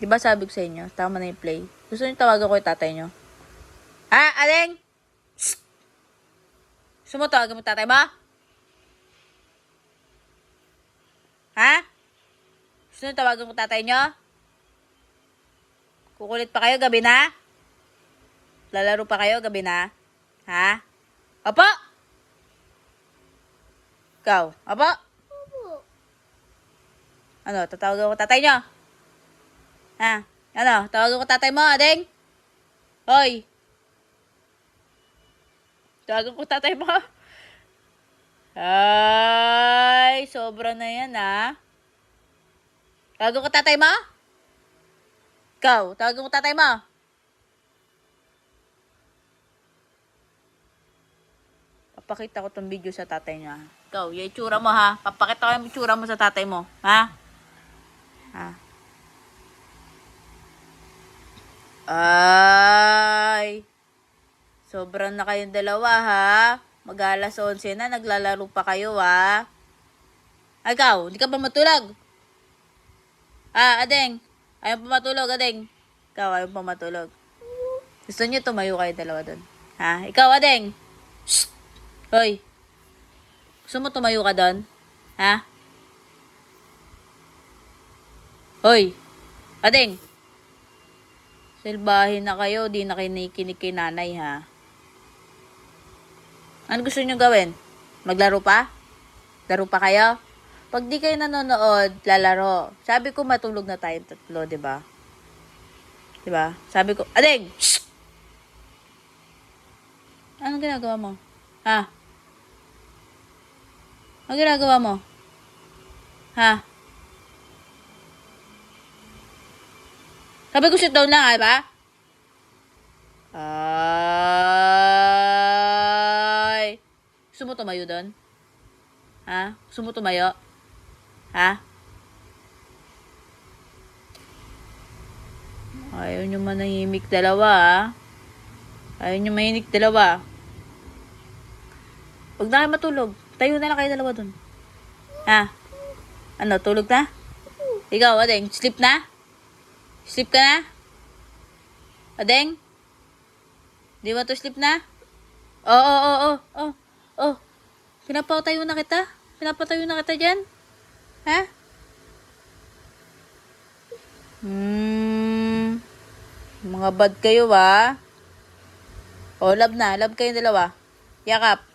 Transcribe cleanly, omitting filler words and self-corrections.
Diba sabi ko sa inyo, tama na yung play. Gusto niyo tawagan ko yung tatay niyo? Ha, Aling? Shh! Gusto mo tawagan mo tatay mo? Ha? Gusto niyo tawagan ko tatay niyo? Kukulit pa kayo gabi na? Lalaro pa kayo gabi na? Ha? Opo? Ikaw? Opo? Ano, tatawagan ko tatay niyo? Ha? Ano, tawagan ko tatay mo, Ading? Hoy! Tawagan ko tatay mo. Ay, sobra na yan, ha? Tawagan ko tatay mo? Ikaw, tawagan ko tatay mo? Papakita ko tong video sa tatay niya. Ikaw, yung itsura mo, ha? Papakita ko yung itsura mo sa tatay mo, ha? Ha? Ay, sobrang na kayong dalawa, ha? Mag-alas 11 na, naglalaro pa kayo, ha? Ay, ikaw, hindi ka ba matulog? Adeng, ayaw pa matulog, Adeng. Ikaw, ayaw pa matulog. Gusto niyo tumayo kayo dalawa doon? Ha? Ikaw, Adeng. Shh! Hoy. Gusto mo tumayo ka doon? Ha? Hoy. Adeng. Silbahin na kayo, di na kinikinig kay nanay, ha? Ano gusto niyo gawin? Maglaro pa? Laro pa kayo? Pag di kayo nanonood, lalaro. Sabi ko matulog na tayong tatlo, di ba? Di ba? Sabi ko, Adeng! Shh! Anong ginagawa mo? Ha? Anong ginagawa mo? Ha? Sabi ko sit down lang, ay ba? Ay. Gusto mo tumayo doon? Ha? Gusto mo tumayo? Ha? Ayaw nyo manahimik dalawa, ha? Ayaw nyo mahinig dalawa. Huwag na kayo matulog. Tayo na lang kayo dalawa doon. Ha? Ano, tulog na? Ikaw, Adeng, sleep na? Sleep ka na? Adeng? Di ba to sleep na? Oo. Pinapatayo na kita? Pinapatayo na kita dyan? Ha? Mga bad kayo, ha? Love na. Love kayong dalawa. Yakap.